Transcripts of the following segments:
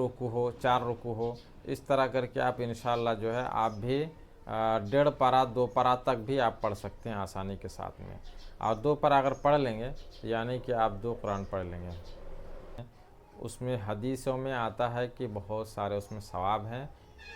رکوع ہو 4 رکوع ہو، اس طرح کر کے آپ انشاءاللہ جو ہے آپ بھی 1.5 پارہ 2 پارہ تک بھی آپ پڑھ سکتے ہیں آسانی کے ساتھ میں، اور 2 پارہ اگر پڑھ لیں گے یعنی کہ آپ 2 قرآن پڑھ لیں گے۔ اس میں حدیثوں میں آتا ہے کہ بہت سارے اس میں ثواب ہیں،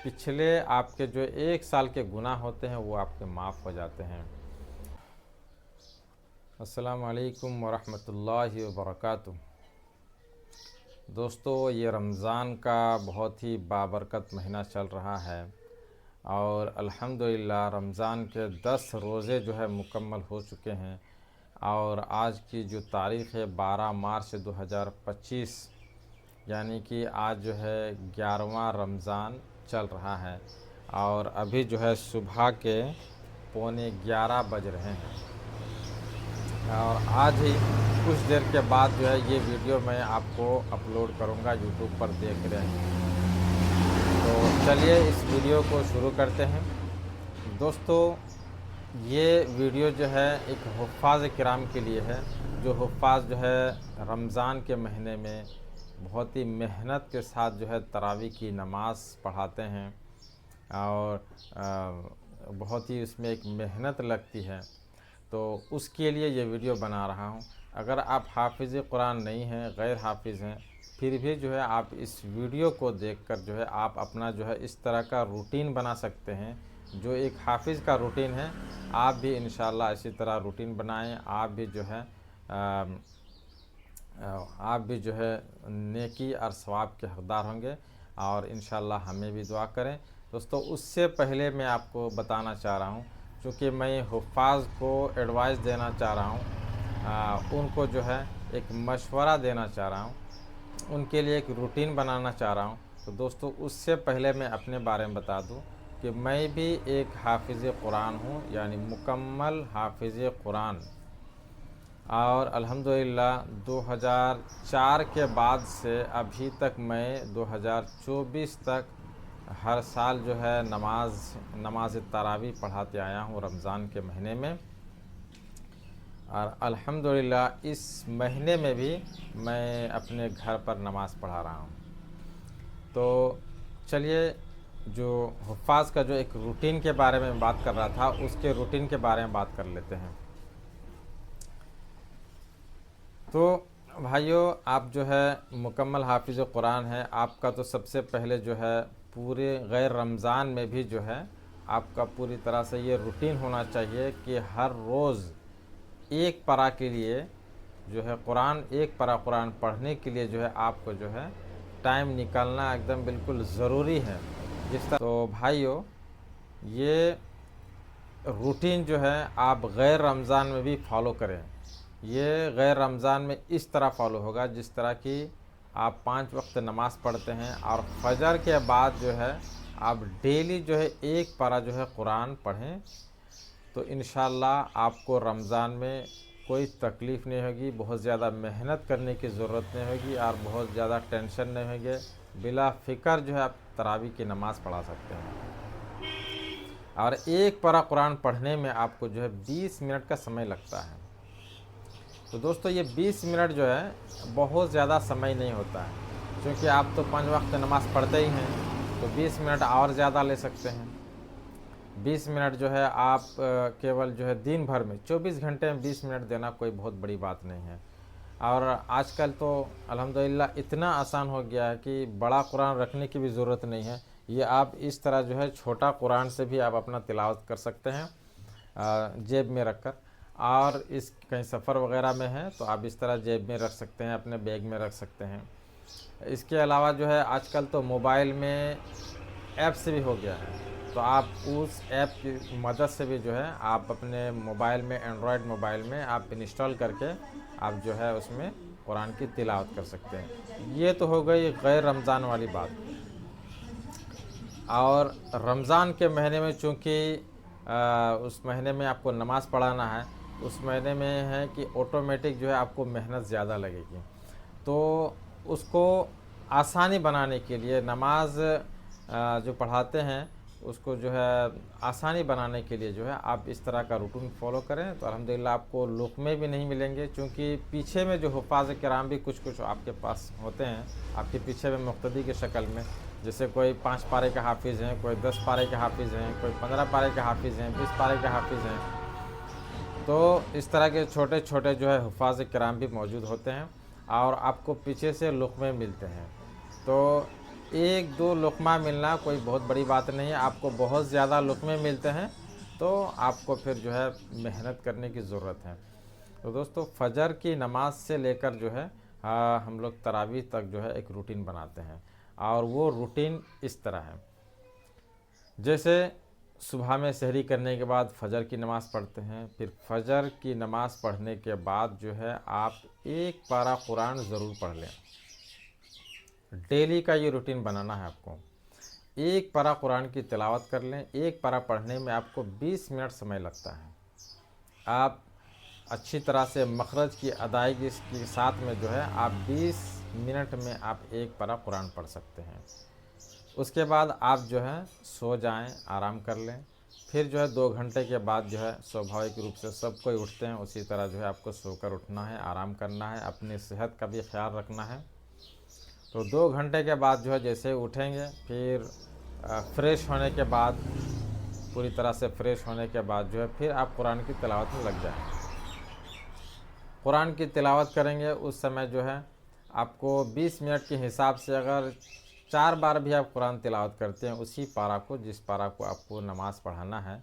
پچھلے آپ کے جو 1 سال کے گناہ ہوتے ہیں وہ آپ کے معاف ہو جاتے ہیں۔ السلام علیکم ورحمۃ اللہ وبرکاتہ۔ دوستو، یہ رمضان کا بہت ہی بابرکت مہینہ چل رہا ہے، اور الحمدللہ رمضان کے 10 روزے جو ہے مکمل ہو چکے ہیں، اور آج کی جو تاریخ ہے 12 مارچ 2025، یعنی کہ آج جو ہے 11واں رمضان چل رہا ہے، اور ابھی جو ہے صبح کے 11:15 بج رہے ہیں، اور آج ہی کچھ دیر کے بعد جو ہے یہ ویڈیو میں آپ کو اپلوڈ کروں گا، یوٹیوب پر دیکھ رہے ہیں۔ تو چلیے اس ویڈیو کو شروع کرتے ہیں۔ دوستو، یہ ویڈیو جو ہے ایک حفاظ کرام کے لیے ہے، جو حفاظ جو ہے رمضان کے مہینے میں بہت ہی محنت کے ساتھ جو ہے تراویح کی نماز پڑھاتے ہیں، اور بہت ہی اس میں ایک محنت لگتی ہے، تو اس کے لیے یہ ویڈیو بنا رہا ہوں۔ اگر آپ حافظ قرآن نہیں ہیں، غیر حافظ ہیں، پھر بھی جو ہے آپ اس ویڈیو کو دیکھ کر جو ہے آپ اپنا جو ہے اس طرح کا روٹین بنا سکتے ہیں، جو ایک حافظ کا روٹین ہے۔ آپ بھی انشاءاللہ اسی طرح روٹین بنائیں، آپ بھی جو ہے نیکی اور ثواب کے حقدار ہوں گے، اور انشاءاللہ ہمیں بھی دعا کریں۔ دوستو، اس سے پہلے میں آپ کو بتانا چاہ رہا ہوں، چونکہ میں حفاظ کو ایڈوائز دینا چاہ رہا ہوں، ان کو جو ہے ایک مشورہ دینا چاہ رہا ہوں، ان کے لیے ایک روٹین بنانا چاہ رہا ہوں۔ تو دوستو، اس سے پہلے میں اپنے بارے میں بتا دوں کہ میں بھی ایک حافظ قرآن ہوں، یعنی مکمل حافظ قرآن، اور الحمدللہ 2004 کے بعد سے ابھی تک میں 2024 تک ہر سال جو ہے نماز تراویح پڑھاتے آیا ہوں رمضان کے مہینے میں، اور الحمدللہ اس مہینے میں بھی میں اپنے گھر پر نماز پڑھا رہا ہوں۔ تو چلیے، جو حفاظ کا جو ایک روٹین کے بارے میں بات کر رہا تھا، اس کے روٹین کے بارے میں بات کر لیتے ہیں۔ تو بھائیو، آپ جو ہے مکمل حافظ قرآن ہے، آپ کا تو سب سے پہلے جو ہے پورے غیر رمضان میں بھی جو ہے آپ کا پوری طرح سے یہ روٹین ہونا چاہیے کہ ہر روز 1 پارہ کے لیے جو ہے ایک پارہ قرآن پڑھنے کے لیے جو ہے آپ کو جو ہے ٹائم نکالنا ایک دم بالکل ضروری ہے۔ تو بھائیو، یہ روٹین جو ہے آپ غیر رمضان میں بھی فالو کریں۔ یہ غیر رمضان میں اس طرح فالو ہوگا جس طرح کہ آپ 5 وقت نماز پڑھتے ہیں، اور فجر کے بعد جو ہے آپ ڈیلی جو ہے 1 پارہ جو ہے قرآن پڑھیں، تو انشاءاللہ آپ کو رمضان میں کوئی تکلیف نہیں ہوگی، بہت زیادہ محنت کرنے کی ضرورت نہیں ہوگی، اور بہت زیادہ ٹینشن نہیں ہوگی، بلا فکر جو ہے آپ تراویح کی نماز پڑھا سکتے ہیں۔ اور 1 پارہ قرآن پڑھنے میں آپ کو جو ہے 20 منٹ کا سمے لگتا ہے۔ تو دوستو، یہ 20 منٹ جو ہے بہت زیادہ سمے نہیں ہوتا ہے، کیونکہ آپ تو 5 وقت نماز پڑھتے ہی ہیں، تو 20 منٹ اور زیادہ لے سکتے ہیں۔ 20 منٹ جو ہے آپ کیول جو ہے دن بھر میں 24 گھنٹے میں 20 منٹ دینا کوئی بہت بڑی بات نہیں ہے۔ اور آج کل تو الحمدللہ اتنا آسان ہو گیا ہے کہ بڑا قرآن رکھنے کی بھی ضرورت نہیں ہے، یہ آپ اس طرح جو ہے چھوٹا قرآن سے بھی آپ اپنا تلاوت کر سکتے ہیں جیب میں رکھ کر، اور کہیں سفر وغیرہ میں ہے تو آپ اس طرح جیب میں رکھ سکتے ہیں، اپنے بیگ میں رکھ سکتے ہیں۔ اس کے علاوہ جو ہے آج کل تو موبائل میں ایپ سے بھی ہو گیا ہے، تو آپ اس ایپ کی مدد سے بھی جو ہے آپ اپنے موبائل میں، اینڈرائڈ موبائل میں آپ انسٹال کر کے آپ جو ہے اس میں قرآن کی تلاوت کر سکتے ہیں۔ یہ تو ہو گئی غیر رمضان والی بات۔ اور رمضان کے مہینے میں چونکہ اس مہینے میں آپ کو نماز پڑھانا ہے، اس مہینے میں ہے کہ آٹومیٹک جو ہے آپ کو محنت زیادہ لگے گی، تو اس کو آسانی بنانے کے لیے نماز جو پڑھاتے ہیں उसको जो है आसानी बनाने के लिए जो है आप इस तरह का रूटीन फॉलो करें तो अल्हम्दुलिल्लाह आपको लुक़मे भी नहीं मिलेंगे, क्योंकि पीछे में जो हुफ़ाज़ किराम भी कुछ आपके पास होते हैं, आपके पीछे में मुक़्तदी की शक्ल में, जैसे कोई 5 पारे के हाफिज़ हैं, कोई 10 पारे के हाफिज़ हैं, कोई 15 पारे के हाफिज़ हैं, 20 पारे के हाफिज़ हैं। तो इस तरह के छोटे छोटे जो है हुफ़ाज़ किराम भी मौजूद होते हैं और आपको पीछे से लुक़मे मिलते हैं। तो 1-2 लुक़मा मिलना कोई बहुत बड़ी बात नहीं है, आपको बहुत ज़्यादा लुक़मे मिलते हैं तो आपको फिर जो है मेहनत करने की ज़रूरत है। तो दोस्तों फ़जर की नमाज़ से लेकर जो है हम लोग तरावीह तक जो है एक रूटीन बनाते हैं और वो रूटीन इस तरह है। जैसे सुबह में सहरी करने के बाद फ़जर की नमाज़ पढ़ते हैं, फिर फ़जर की नमाज़ पढ़ने के बाद जो है आप एक पारा कुरान ज़रूर पढ़ लें। डेली का ये रूटीन बनाना है आपको। एक पारा कुरान की तिलावत कर लें। एक पारा पढ़ने में आपको 20 मिनट समय लगता है। आप अच्छी तरह से मखरज की अदायगी के साथ में जो है आप 20 मिनट में आप एक पारा कुरान पढ़ सकते हैं। उसके बाद आप जो है सो जाएं, आराम कर लें। फिर जो है 2 घंटे के बाद जो है स्वाभाविक रूप से सब कोई उठते हैं, उसी तरह जो है आपको सोकर उठना है, आराम करना है, अपनी सेहत का भी ख्याल रखना है। तो 2 घंटे के बाद जो है जैसे उठेंगे फिर फ्रेश होने के बाद, पूरी तरह से फ्रेश होने के बाद जो है फिर आप कुरान की तिलावत में लग जाएं। कुरान की तिलावत करेंगे उस समय जो है आपको 20 मिनट के हिसाब से अगर 4 बार भी आप कुरान तिलावत करते हैं उसी पारा को, जिस पारा को आपको नमाज़ पढ़ाना है,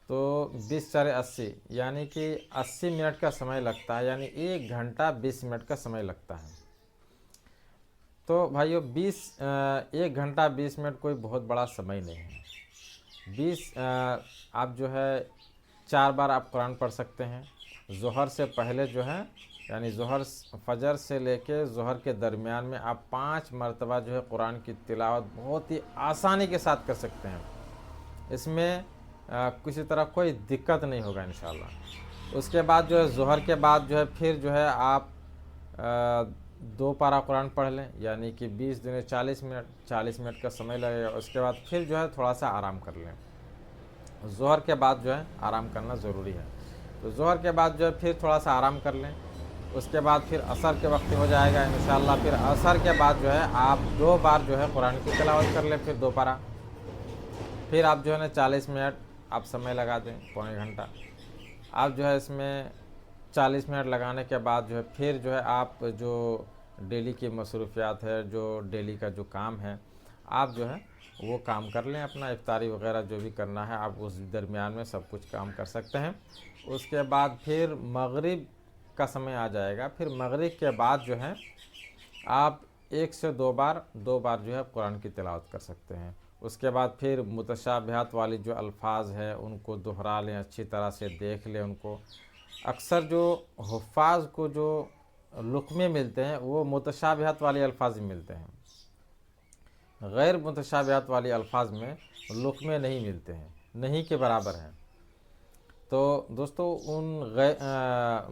तो 20 4 80 यानी कि 80 मिनट का समय लगता है, यानी 1 घंटा 20 मिनट का समय लगता है। तो भाइयों 1 घंटा 20 मिनट कोई बहुत बड़ा समय नहीं है। 20 आप जो है 4 बार आप कुरान पढ़ सकते हैं। ज़ोहर से पहले जो है, यानी ज़ोहर फ़जर से लेके ज़ोहर के दरमियान में आप 5 मरतबा जो है कुरान की तिलावत बहुत ही आसानी के साथ कर सकते हैं। इसमें किसी तरह कोई दिक्कत नहीं होगा इंशाअल्लाह। उसके बाद जो है ज़ोहर के बाद जो है फिर जो है आप 2 पारा कुरान पढ़ लें, यानी कि 20 दूनी 40 मिनट का समय लगेगा। उसके बाद फिर जो है थोड़ा सा आराम कर लें। ज़ोहर के बाद जो है आराम करना ज़रूरी है। तो ज़ोहर के बाद जो है फिर थोड़ा सा आराम कर लें। उसके बाद फिर असर के वक्त हो जाएगा इंशाअल्लाह। फिर असर के बाद जो है आप 2 बार जो है कुरान की तिलावत कर लें, फिर 2 पारा। फिर आप जो है ना 40 मिनट आप समय लगा दें, पौने घंटा। आप जो है इसमें 40 मिनट लगाने के बाद जो है फिर जो है आप जो डेली की मसरूफियात है, जो डेली का जो काम है, आप जो है वो काम कर लें। अपना इफ्तारी वगैरह जो भी करना है आप उस दरमियान में सब कुछ काम कर सकते हैं। उसके बाद फिर मगरिब का समय आ जाएगा। फिर मगरिब के बाद जो है आप 1 से 2 बार जो है कुरान की तिलावत कर सकते हैं। उसके बाद फिर मुतशाबिहात वाली जो अल्फाज है उनको दोहरा लें, अच्छी तरह से देख लें उनको। अक्सर जो हुफ़ाज़ को जो लुक़मे मिलते हैं वो मुतशाबिहात वाले अल्फाज में मिलते हैं, गैर मुतशाबिहात वाली अल्फाज में लुक़मे नहीं मिलते हैं, नहीं के बराबर हैं। तो दोस्तों उन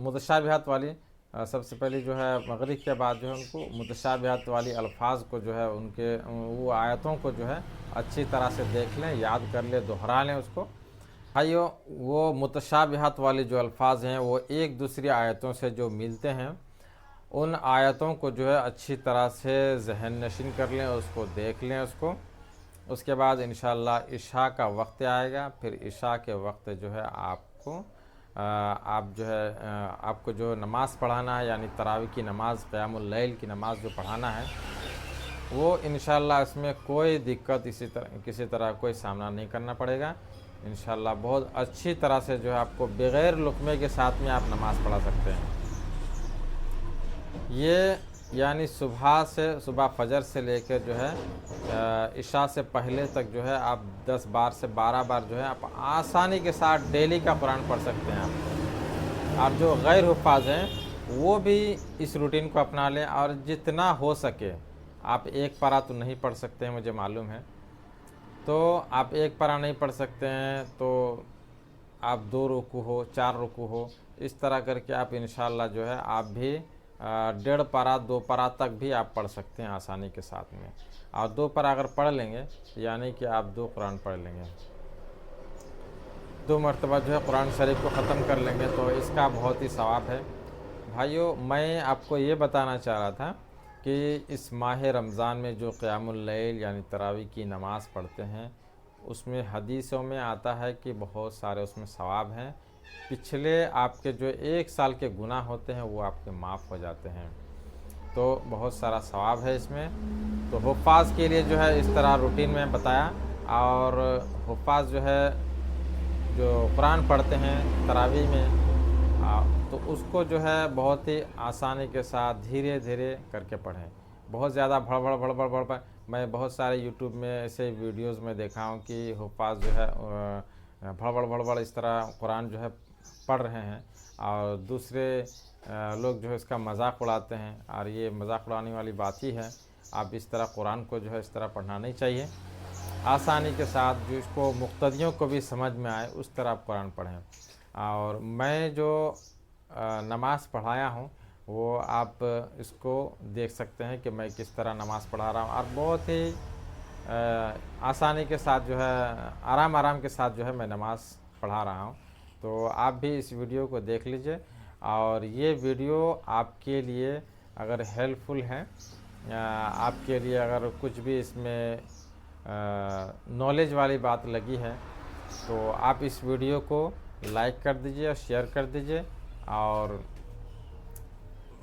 मुतशाबिहात वाली सबसे पहले जो है मगरिब के बाद जो है उनको मुतशाबिहात वाली अल्फाज को जो है उनके वो आयतों को जो है अच्छी तरह से देख लें, याद कर लें, दोहरा लें उसको। भाइयों वो मुतशाबिहात वाली जो अल्फाज हैं वो एक दूसरी आयतों से जो मिलते हैं, उन आयतों को जो है अच्छी तरह से ज़हन नशीन कर लें, उसको देख लें उसको। उसके बाद इंशाअल्लाह इशा का वक्त आएगा। फिर इशा के वक्त जो है आपको जो नमाज़ पढ़ाना है, यानी तरावी की नमाज़, क़यामुल लैल की नमाज़ जो पढ़ाना है, वो इंशाअल्लाह इसमें कोई दिक्कत किसी तरह कोई सामना नहीं करना पड़ेगा। इंशाअल्लाह बहुत अच्छी तरह से जो है आपको बग़ैर लुक़मे के साथ में आप नमाज़ पढ़ा सकते हैं। ये यानी सुबह फ़जर से लेकर जो है इशा से पहले तक जो है आप 10 बार से 12 बार जो है आप आसानी के साथ डेली का कुरान पढ़ सकते हैं। आप जो गैर हुफ़ाज़ हैं वो भी इस रूटीन को अपना लें, और जितना हो सके आप एक पारा तो नहीं पढ़ सकते हैं, मुझे मालूम है। तो आप एक पारा नहीं पढ़ सकते हैं तो आप 2 रुकू हो, 4 रुकू हो, इस तरह करके आप इंशाअल्लाह जो है आप भी डेढ़ पारा 2 पारा तक भी आप पढ़ सकते हैं आसानी के साथ में। और 2 पारा अगर पढ़ लेंगे यानी कि आप 2 कुरान पढ़ लेंगे, 2 मरतबा जो है कुरान शरीफ को ख़त्म कर लेंगे तो इसका बहुत ही सवाब है। भाइयों, मैं आपको ये बताना चाह रहा था कि इस माह रमज़ान में जो क़यामुल लैल यानी तरावी की नमाज़ पढ़ते हैं, उसमें हदीसों में आता है कि बहुत सारे उसमें सवाब हैं। पिछले आपके जो 1 साल के गुनाह होते हैं वो आपके माफ़ हो जाते हैं, तो बहुत सारा सवाब है इसमें। तो हुफ़ाज़ के लिए जो है इस तरह रूटीन में बताया। और हुफ़ाज़ जो है जो कुरान पढ़ते हैं तरावी में, तो उसको जो है बहुत ही आसानी के साथ धीरे धीरे करके पढ़ें। बहुत ज़्यादा भड़बड़ भड़बड़ भड़बड़, मैं बहुत सारे यूट्यूब में ऐसे वीडियोज़ में देखा हूँ कि हुफ़ाज़ जो है भड़बड़ भड़बड़ इस तरह कुरान जो है पढ़ रहे हैं और दूसरे लोग जो है इसका मजाक उड़ाते हैं, और ये मजाक उड़ाने वाली बात ही है। आप इस तरह कुरान को जो है इस तरह पढ़ना नहीं चाहिए। आसानी के साथ जो इसको मुक्तदियों को भी समझ में आए उस तरह आप कुरान पढ़ें। और मैं जो नमाज़ पढ़ाया हूँ वो आप इसको देख सकते हैं कि मैं किस तरह नमाज़ पढ़ा रहा हूँ, और बहुत ही आसानी के साथ जो है आराम के साथ जो है मैं नमाज़ पढ़ा रहा हूँ। तो आप भी इस वीडियो को देख लीजिए, और ये वीडियो आपके लिए अगर हेल्पफुल है, आपके लिए अगर कुछ भी इसमें नॉलेज वाली बात लगी है तो आप इस वीडियो को लाइक कर दीजिए और शेयर कर दीजिए, और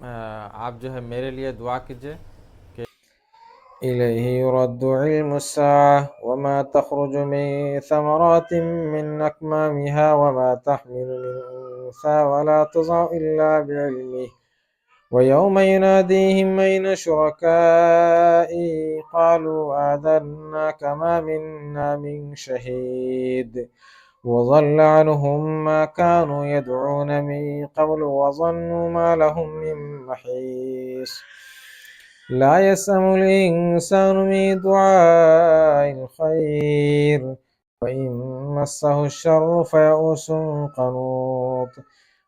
आप जो है मेरे लिए दुआ कीजिए कि इलैहि युरद्दु इल्मु अस्साअह वमा तखरुजु मिन समरातिन मिन अकमामिहा वमा तहमिलु मिन उन्सा वला तुज़अ इल्ला बिइल्मिही ويوم يناديهم أين شركائي قالوا آذناك ما منا من شهيد وضل عنهم ما كانوا يدعون من قبل وظنوا ما لهم من محيص لا يسأم الإنسان من دعاء الخير وإن مسه الشر فيئوس قنوط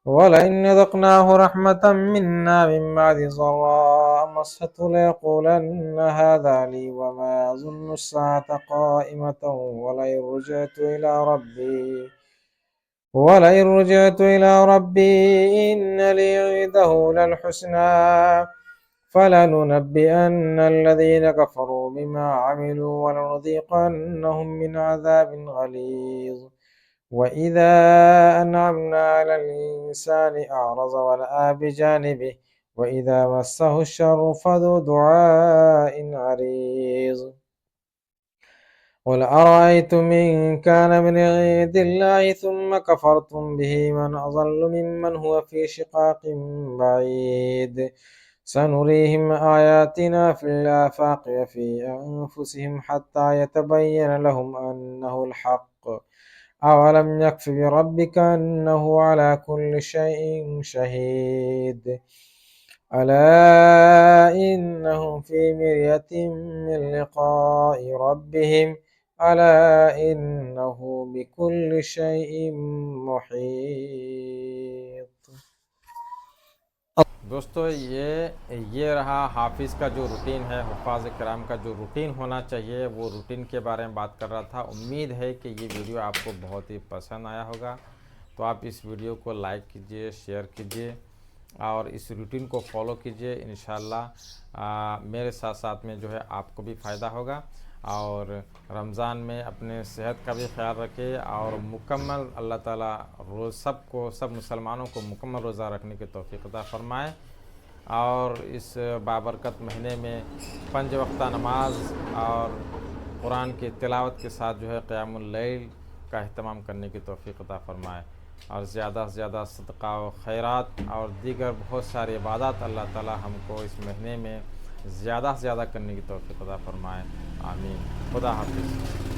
ولئن ذقناه رحمة منا من بعد ضراء مسته ليقولن هذا لي وما أظن الساعة قائمة ولئن رجعت إلى ربي إن لي عنده للحسنى فلننبئن الذين كفروا بما عملوا ولنذيقنهم من عذاب غليظ وإذا أنعمنا على الإنسان أعرض ونأى بجانبه وإذا مسه الشر فذو دعاء عريض قل أرأيتم إن كان من عند الله ثم كفرتم به من أضل ممن هو في شقاق بعيد سنريهم آياتنا في الآفاق وفي أنفسهم حتى يتبين لهم أنه الحق أولم يكف بربك أنه على كل شيء شهيد ألا إنهم في مرية من لقاء ربهم ألا إنه بكل شيء محيط। दोस्तों, ये रहा हाफिज़ का जो रूटीन है, हुफ़ाज़ किराम का जो रूटीन होना चाहिए वो रूटीन के बारे में बात कर रहा था। उम्मीद है कि ये वीडियो आपको बहुत ही पसंद आया होगा। तो आप इस वीडियो को लाइक कीजिए, शेयर कीजिए और इस रूटीन को फॉलो कीजिए। इंशाअल्लाह मेरे साथ साथ में जो है आपको भी फ़ायदा होगा। और रमज़ान में अपने सेहत का भी ख्याल रखें और मुकम्मल अल्लाह ताला सब मुसलमानों को मुकम्मल रोज़ा रखने की तौफ़ीक़ अता फ़रमाए। और इस बाबरकत महीने में 5 वक्ता नमाज और कुरान की तिलावत के साथ जो है क़यामुल लैल का अहतमाम करने की तौफ़ीक़ अता फ़रमाए, और ज़्यादा से ज़्यादा सदक़ा व खैरात और दीगर बहुत सारी इबादत अल्लाह ताला हमको इस महीने में ज़्यादा से ज़्यादा करने की तौफ़ीक़ अता फ़रमाए। आमीन। खुदा हाफ़िज़।